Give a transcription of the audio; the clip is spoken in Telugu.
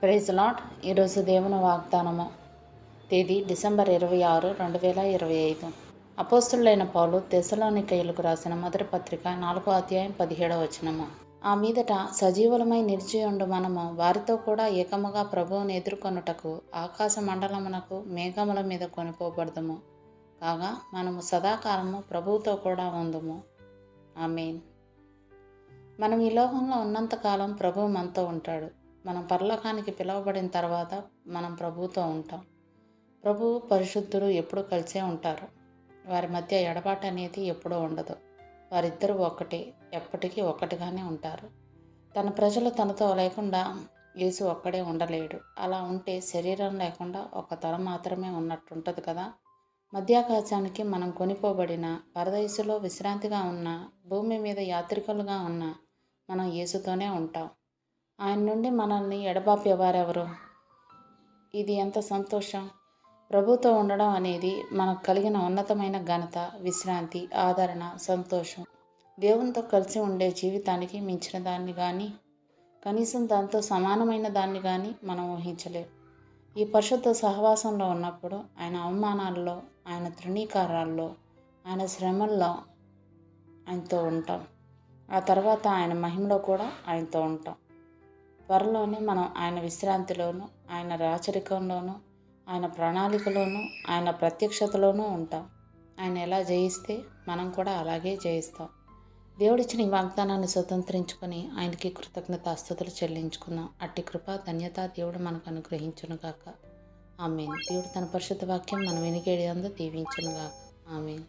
Praise lot. ఈరోజు దేవుని వాగ్దానము. తేదీ డిసెంబర్ 26, 2025. అపోస్తులైన పౌలు తెస్సలోనికయులకు రాసిన మొదటి పత్రిక 4వ అధ్యాయం 17వ వచనము. ఆ మీదట సజీవులమై నిలిచియుండు మనము వారితో కూడా ఏకముగా ప్రభువుని ఎదుర్కొనుటకు ఆకాశ మండలమునకు మేఘముల మీద కొనిపోబడదుము. కాగా మనము సదాకాలము ప్రభువుతో కూడా ఉందుము. ఆమేన్. మనం ఈ లోకంలో ఉన్నంతకాలం ప్రభువు మనతో ఉంటాడు. మనం పరలోకానికి పిలువబడిన తర్వాత మనం ప్రభువుతో ఉంటాం. ప్రభువు పరిశుద్ధుడు ఎప్పుడూ కలిసే ఉంటారు. వారి మధ్య ఎడబాటు అనేది ఎప్పుడూ ఉండదు. వారిద్దరూ ఒక్కటే, ఎప్పటికీ ఒక్కటిగానే ఉంటారు. తన ప్రజలు తనతో లేకుండా యేసు ఒక్కడే ఉండలేడు. అలా ఉంటే శరీరం లేకుండా ఒక తల మాత్రమే ఉన్నట్టుంటుంది కదా. మధ్యాకాశానికి మనం కొనిపోబడిన, పరదైసులో విశ్రాంతిగా ఉన్న, భూమి మీద యాత్రికులుగా ఉన్న మనం యేసుతోనే ఉంటాం. ఆయన నుండి మనల్ని ఎడబాపేవారెవరు? ఇది ఎంత సంతోషం! ప్రభుతో ఉండడం అనేది మనకు కలిగిన ఉన్నతమైన ఘనత, విశ్రాంతి, ఆదరణ, సంతోషం. దేవునితో కలిసి ఉండే జీవితానికి మించిన దాన్ని కానీ, కనీసం దాంతో సమానమైన దాన్ని కానీ మనం ఊహించలేం. ఈ పరిశుద్ధ సహవాసంలో ఉన్నప్పుడు ఆయన అవమానాల్లో, ఆయన తృణీకారాల్లో, ఆయన శ్రమల్లో ఆయనతో ఉంటాం. ఆ తర్వాత ఆయన మహిమలో కూడా ఆయనతో ఉంటాం. త్వరలోనే మనం ఆయన విశ్రాంతిలోనూ, ఆయన రాచరికంలోనూ, ఆయన ప్రణాళికలోనూ, ఆయన ప్రత్యక్షతలోనూ ఉంటాం. ఆయన ఎలా జయిస్తే మనం కూడా అలాగే జయిస్తాం. దేవుడిచ్చిన ఈ వాగ్దానాన్ని స్వతంత్రించుకొని ఆయనకి కృతజ్ఞతాస్తుతులు చెల్లించుకుందాం. అట్టి కృప, ధన్యత దేవుడు మనకు అనుగ్రహించునుగాక. ఆమేన్. దేవుడు తన పరిశుద్ధ వాక్యం మనం వినికేడియందు దీవించునుగాక. ఆమేన్.